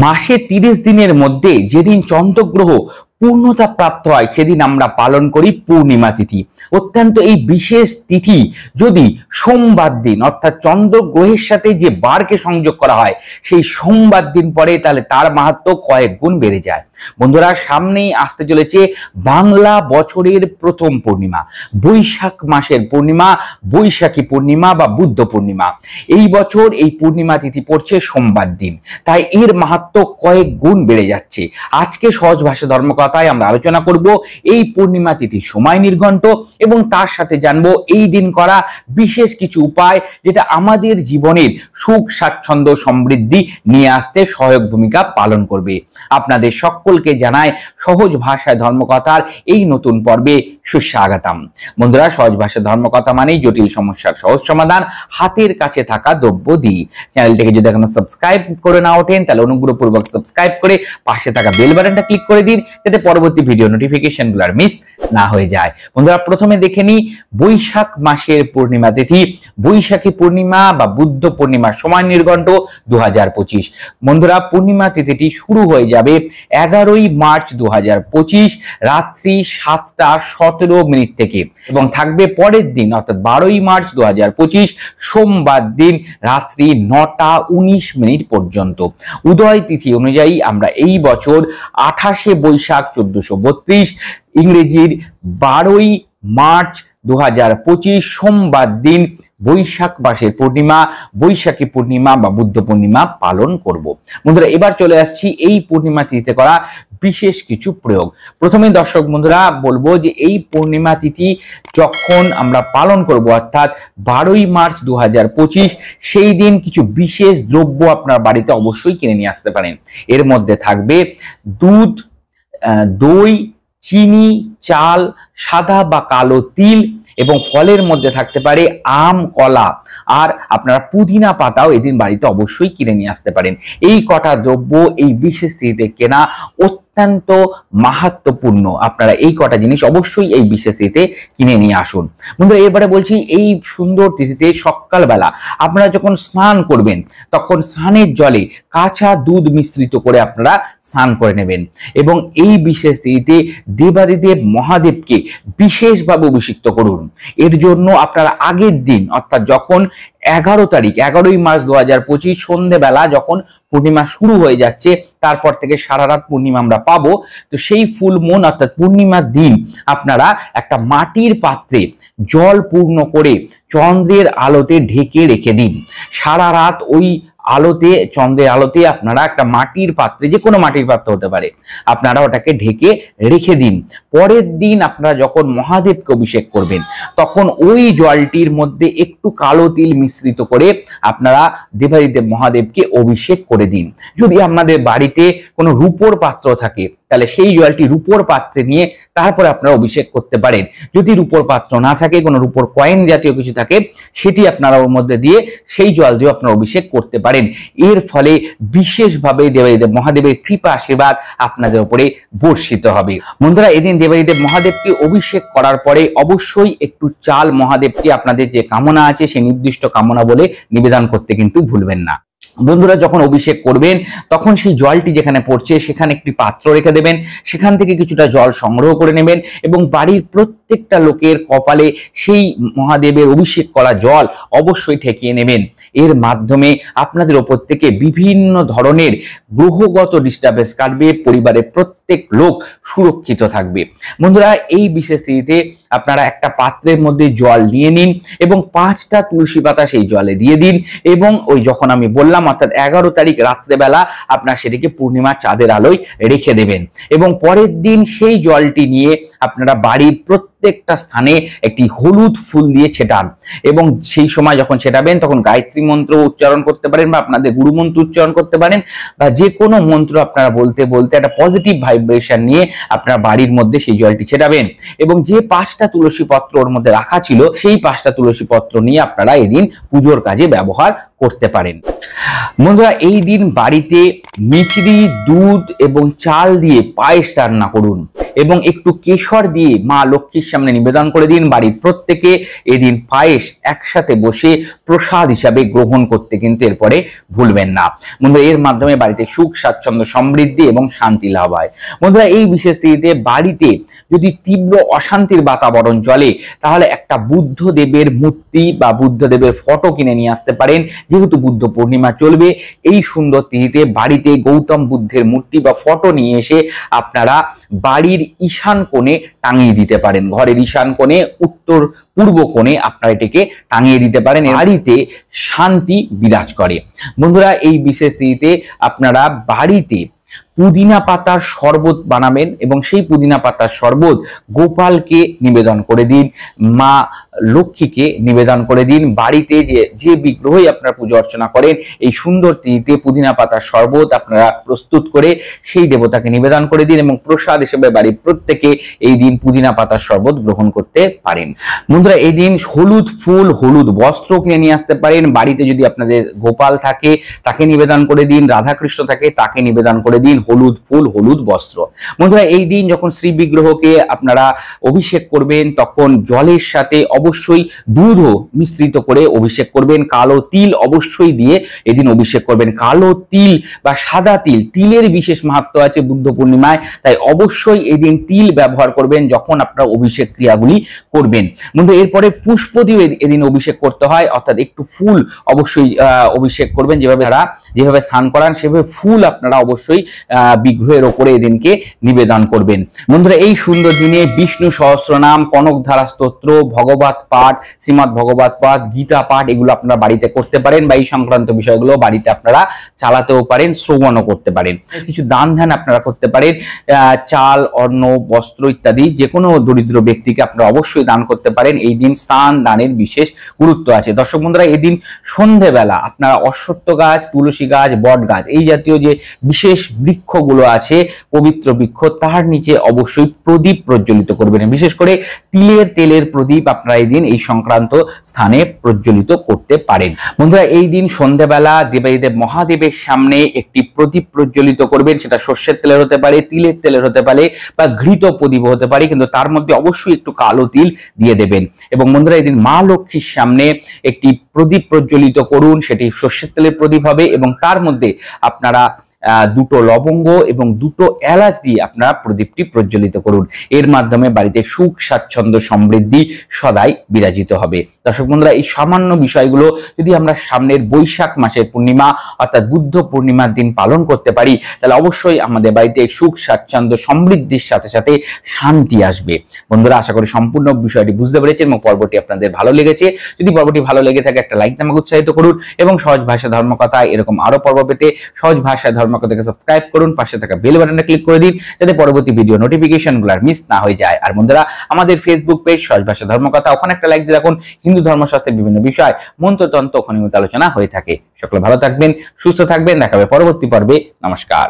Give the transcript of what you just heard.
মাসে 30 দিনের মধ্যে যেদিন চন্দ্রগ্রহ পূর্ণতা প্রাপ্ত হয় সেদিন আমরা পালন করি পূর্ণিমা তিথি। অত্যন্ত এই বিশেষ তিথি যদি সোমবার দিন অর্থাৎ চন্দ্রগ্রহের সাথে যে বারকে সংযোগ করা হয় সেই সোমবার দিন পরে, তাহলে তার মাহাত্ম্য কয়েক গুণ বেড়ে যায়। বন্ধুরা, সামনেই আসতে চলেছে বাংলা বছরের প্রথম পূর্ণিমা, বৈশাখ মাসের পূর্ণিমা, বৈশাখী পূর্ণিমা বা বুদ্ধ পূর্ণিমা। এই বছর এই পূর্ণিমা তিথি পড়ছে সোমবার দিন, তাই এর মাহাত্ম্য কয়েক গুণ বেড়ে যাচ্ছে। আজকে সহজ ভাষা ধর্মকথায় আমরা আলোচনা করব এই পূর্ণিমা তিথির সময় নির্ঘণ্ট এবং তার সাথে জানবো এই দিন করা বিশেষ কিছু উপায় যেটা আমাদের জীবনের সুখ স্বাচ্ছন্দ্য সমৃদ্ধি নিয়ে আসতে সহায়ক ভূমিকা পালন করবে। আপনাদের সকলকে জানাই সহজ ভাষায় ধর্মকথার এই নতুন পর্বে সুস্বাগতম। বন্ধুরা, সহজ ভাষা ধর্মকথা মানেই জটিল সমস্যার সহজ সমাধান, হাতের কাছে থাকা দ্রব্য দিয়ে। চ্যানেলটিকে যদি এখনো সাবস্ক্রাইব করে না ওঠেন তাহলে অনুগ্রহপূর্বক সাবস্ক্রাইব করে পাশে থাকা বেল বাটনটা ক্লিক করে দিন যাতে পরবর্তী ভিডিও নোটিফিকেশনগুলো আর মিস না হয়ে যায়। বন্ধুরা, প্রথমে দেখে নিই বৈশাখ মাসের পূর্ণিমা তিথি, বৈশাখী পূর্ণিমা বা বুদ্ধ পূর্ণিমার সময় নির্ঘণ্ট 2025। বন্ধুরা, পূর্ণিমা তিথিটি শুরু হয়ে যাবে 11ই মার্চ 2025 রাত্রি 7:17 থেকে এবং থাকবে পরের দিন অর্থাৎ 12ই মার্চ 2025 সোমবার দিন রাত্রি 9:19 পর্যন্ত। উদয় তিথি অনুযায়ী আমরা এই বছর 28শে বৈশাখ 1432, ইংরেজির 12ই মার্চ 2025 সোমবার দিন বৈশাখ মাসের পূর্ণিমা, বৈশাখী পূর্ণিমা বা বুদ্ধ পূর্ণিমা পালন করব। বন্ধুরা, এবার চলে আসছি এই পূর্ণিমা তিথিতে করা বিশেষ কিছু প্রয়োগ। প্রথমে দর্শক বন্ধুরা বলবো যে এই পূর্ণিমা তিথি যখন আমরা পালন করব অর্থাৎ 12ই মার্চ 2025 সেই দিন কিছু বিশেষ দ্রব্য আপনার বাড়িতে অবশ্যই কিনে নিয়ে আসতে পারেন। এর মধ্যে থাকবে দুধ, দই, চিনি, চাল, সাদা বা কালো তিল এবং ফলের মধ্যে থাকতে পারে আম, কলা, আর আপনারা পুদিনা পাতাও এদিন বাড়িতে অবশ্যই কিনে নিয়ে আসতে পারেন। এই কটা দ্রব্য এই বিশেষ তিথিতে কেনা অত্যন্ত মাহাত্ম্যপূর্ণ। আপনারা এই কটা জিনিস অবশ্যই এই বিশেষ তিথিতে কিনে নিয়ে আসুন। বন্ধুরা, এবারে বলছি এই সুন্দর তিথিতে সকালবেলা আপনারা যখন স্নান করবেন তখন স্নানের জলে কাঁচা দুধ মিশ্রিত করে আপনারা স্নান করে নেবেন এবং এই বিশেষ তিথিতে দেবাদিদেব মহাদেবকে বিশেষভাবে অভিষিক্ত করুন। এর জন্য আপনারা আগের দিন অর্থাৎ যখন 11ই মার্চ 2025 সন্ধ্যেবেলা যখন পূর্ণিমা শুরু হয়ে যাচ্ছে তারপর থেকে সারা রাত পূর্ণিমা আমরা পাবো, তো সেই ফুল মুন অর্থাৎ পূর্ণিমার দিন আপনারা একটা মাটির পাত্রে জল পূর্ণ করে চন্দ্রের আলোতে ঢেকে রেখে দিন। সারা রাত ওই আলোতে, চন্দ্রের আলোতে আপনারা একটা মাটির পাত্রে, যে কোনো মাটির পাত্র হতে পারে, আপনারা ওটাকে ঢেকে রেখে দিন। পরের দিন আপনারা যখন মহাদেবকে অভিষেক করবেন তখন ওই জলটির মধ্যে একটু কালো তিল মিশ্রিত করে আপনারা দেবাদিদেব মহাদেবকে অভিষেক করে দিন। যদি আপনাদের বাড়িতে কোনো রূপোর পাত্র থাকে তাহলে সেই জলটি রূপোর পাত্রে নিয়ে তারপরে আপনারা অভিষেক করতে পারেন। যদি রূপোর পাত্র না থাকে, কোনো রূপোর কয়েন জাতীয় কিছু থাকে, সেটি আপনারা ওর মধ্যে দিয়ে সেই জল দিয়ে আপনারা অভিষেক করতে পারেন। এর ফলে বিশেষভাবে দেবাদিদেব মহাদেবের কৃপা আশীর্বাদ আপনাদের উপরে বর্ষিত হবে। বন্ধুরা, এদিন দেবাদিদেব মহাদেবকে অভিষেক করার পরে অবশ্যই একটু চাল মহাদেবকে আপনাদের যে কামনা আছে সেই নির্দিষ্ট কামনা বলে নিবেদন করতে কিন্তু ভুলবেন না। বন্ধুরা, যখন অভিষেক করবেন তখন সেই জলটি যেখানে পড়ছে সেখানে একটি পাত্র রেখে দেবেন, সেখান থেকে কিছুটা জল সংগ্রহ করে নেবেন এবং বাড়ির প্রত্যেকটা লোকের কপালে সেই মহাদেবের অভিষেক করা জল অবশ্যই ঠেকিয়ে নেবেন। এর মাধ্যমে আপনাদের ওপর থেকে বিভিন্ন ধরনের গ্রহগত ডিস্টার্বেন্স কাটবে, পরিবারের প্রত্যেক লোক সুরক্ষিত থাকবে। বন্ধুরা, এই বিশেষ তিথিতে আপনারা একটা পাত্রের মধ্যে জল নিয়ে নিন এবং 5টা তুলসী পাতা সেই জলে দিয়ে দিন এবং ওই যখন আমি বললাম অর্থাৎ 11 তারিখ রাত্রেবেলা আপনারা সেটিকে পূর্ণিমার চাঁদের আলোয় রেখে দেবেন এবং পরের দিন সেই জলটি নিয়ে আপনারা বাড়ির প্রত্যেকটা স্থানে একটি হলুদ ফুল দিয়ে ছেটান এবং সেই সময় যখন ছেটাবেন তখন গায়ত্রী মন্ত্র উচ্চারণ করতে পারেন বা আপনাদের গুরু মন্ত্র উচ্চারণ করতে পারেন বা যে কোনো মন্ত্র আপনারা বলতে বলতে একটা পজিটিভ ভাইব্রেশন নিয়ে আপনারা বাড়ির মধ্যে সেই জলটি ছেটাবেন এবং যে 5টা তুলসী পত্র ওর মধ্যে রাখা ছিল সেই 5টা তুলসী পত্র নিয়ে আপনারা এদিন পুজোর কাজে ব্যবহার করতে পারেন। বন্ধুরা, এই দিন বাড়িতে মিছরি, দুধ এবং চাল দিয়ে পায়েস রান্না করুন এবং একটু কেশর দিয়ে মা লক্ষ্মীর সামনে নিবেদন করে দিন। বাড়ির প্রত্যেকে এদিন পায়েস একসাথে বসে প্রসাদ হিসাবে গ্রহণ করতে কিন্তু এরপরে ভুলবেন না বন্ধুরা। এর মাধ্যমে বাড়িতে সুখ, স্বাচ্ছন্দ্য, সমৃদ্ধি এবং শান্তি লাভ হয়। বন্ধুরা এই বিশেষ তিথিতে বাড়িতে যদি তীব্র অশান্তির বাতাবরণ চলে তাহলে একটা বুদ্ধদেবের মূর্তি বা বুদ্ধদেবের ফটো কিনে নিয়ে আসতে পারেন। যেহেতু বুদ্ধ পূর্ণিমা চলবে, এই সুন্দর তিথিতে বাড়িতে গৌতম বুদ্ধের মূর্তি বা ফটো নিয়ে এসে আপনারা বাড়ির ঈশান কোণে টাঙিয়ে দিতে পারেন। ঘরের ঈশান কোণে, উত্তর পূর্ব কোণে আপনারা এটাকে টাঙিয়ে দিতে পারেন। বাড়িতে শান্তি বিরাজ করে। বন্ধুরা এই বিশেষ তিথিতে আপনারা বাড়িতে পুদিনা পাতার শরবত বানাবেন এবং সেই পুদিনা পাতার শরবত গোপালকে নিবেদন করে দিন, মা লক্ষ্মীকে নিবেদন করে দিন। বাড়িতে যে বিগ্রহই আপনারা পুজো অর্চনা করেন, এই সুন্দর তিথিতে পুদিনা পাতার শরবত আপনারা প্রস্তুত করে সেই দেবতাকে নিবেদন করে দিন এবং প্রসাদ হিসেবে বাড়ির প্রত্যেকে এই দিন পুদিনা পাতার শরবত গ্রহণ করতে পারেন। বন্ধুরা এই দিন হলুদ ফুল, হলুদ বস্ত্র কিনে নিয়ে আসতে পারেন। বাড়িতে যদি আপনাদের গোপাল থাকে তাকে নিবেদন করে দিন, রাধাকৃষ্ণ থাকে তাকে নিবেদন করে দিন হলুদ ফুল, হলুদ বস্ত্র। বন্ধুরা এই দিন যখন শ্রী বিগ্রহকে আপনারা অভিষেক করবেন তখন জলের সাথে অবশ্যই দুধও মিশ্রিত করে অভিষেক করবেন। কালো তিল অবশ্যই দিয়ে এদিন অভিষেক করবেন। কালো তিল বা সাদা তিল, তিলের বিশেষ মাহাত্ম্য আছে বুদ্ধ পূর্ণিমায়, তাই অবশ্যই এদিন তিল ব্যবহার করবেন যখন আপনারা অভিষেক ক্রিয়াগুলি করবেন। বন্ধু এরপরে পুষ্প দিয়ে এদিন অভিষেক করতে হয়, অর্থাৎ একটু ফুল অবশ্যই অভিষেক করবেন। যেভাবে স্নান করান সেভাবে ফুল আপনারা অবশ্যই বিগ্রহের ওপরে এদিনকে নিবেদন করবেন। বন্ধুরা এই সুন্দর দিনে বিষ্ণু সহস্রনাম, কনকধারা স্তোত্র, ভগবত পাঠ, শ্রীমদ্ ভগবত পাঠ, গীতা পাঠ এগুলো আপনারা বাড়িতে করতে পারেন বা এই সংক্রান্ত বিষয়গুলো বাড়িতে আপনারা চালাতেও পারেন, শ্রবণও করতে পারেন। কিছু দান ধ্যান আপনারা করতে পারেন, চাল, অন্ন, বস্ত্র ইত্যাদি যে কোনো দরিদ্র ব্যক্তিকে আপনারা অবশ্যই দান করতে পারেন। এই দিন স্নান দানের বিশেষ গুরুত্ব আছে। দর্শক বন্ধুরা এই দিন সন্ধেবেলা আপনারা অশ্বত্থ গাছ, তুলসী গাছ, বট গাছ এই জাতীয় যে বিশেষ বৃক্ষগুলো আছে, পবিত্র বৃক্ষ, তার নিচে অবশ্যই প্রদীপ প্রজ্বলিত করবেন। বিশেষ করে তেলের প্রদীপ আপনারা এই দিন এই সংক্রান্ত স্থানে প্রজ্বলিত করতে পারেন। বন্ধুরা এই দিন সন্ধ্যাবেলা দেবাদিদেব মহাদেবের সামনে একটি প্রদীপ প্রজ্বলিত করবেন। সেটা সর্ষের তেলের হতে পারে, তিলের তেলের হতে পারে বা ঘৃত প্রদীপ হতে পারে, কিন্তু তার মধ্যে অবশ্যই একটু কালো তিল দিয়ে দেবেন। এবং বন্ধুরা এই দিন মা লক্ষ্মীর সামনে একটি প্রদীপ প্রজ্বলিত করুন। সেটি সর্ষের তেলের প্রদীপ হবে এবং তার মধ্যে আপনারা দুটো লবঙ্গ এবং দুটো এলাচ দিয়ে আপনারা প্রদীপটি প্রজ্বলিত করুন। এর মাধ্যমে বাড়িতে সুখ, স্বাচ্ছন্দ্য, সমৃদ্ধি সদাই বিরাজিত হবে। দর্শক বন্ধুরা এই সামান্য বিষয়গুলো যদি আমরা সামনের বৈশাখ মাসের পূর্ণিমা অর্থাৎ বুদ্ধ পূর্ণিমার দিন পালন করতে পারি তাহলে অবশ্যই আমাদের বাড়িতে সুখ, স্বাচ্ছন্দ্য, সমৃদ্ধির সাথে সাথে শান্তি আসবে। বন্ধুরা আশা করি সম্পূর্ণ বিষয়টি বুঝতে পেরেছেন এবং পর্বটি আপনাদের ভালো লেগেছে। যদি পর্বটি ভালো লেগে থাকে একটা লাইক দিয়ে আমাকে উৎসাহিত করুন এবং সহজ ভাষা ধর্মকথা এরকম আরো পর্ব পেতে সহজ ভাষায় ধর্মকথাকে সাবস্ক্রাইব করুন, পাশে থাকা বেল বাটনে ক্লিক করে দিন যাতে পরবর্তী ভিডিও নোটিফিকেশনগুলো মিস না হয়ে যায়। আর বন্ধুরা আমাদের ফেসবুক পেজ সহজ ভাষা ধর্মকথা, ওখানে একটা লাইক দিয়ে রাখুন। হিন্দু ধর্মশাস্ত্রের বিভিন্ন বিষয়, মন্ত্রতন্ত্র ওখানে আলোচনা হয়ে থাকে। সকলে ভালো থাকবেন, সুস্থ থাকবেন, দেখা হবে পরবর্তী পর্বে। নমস্কার।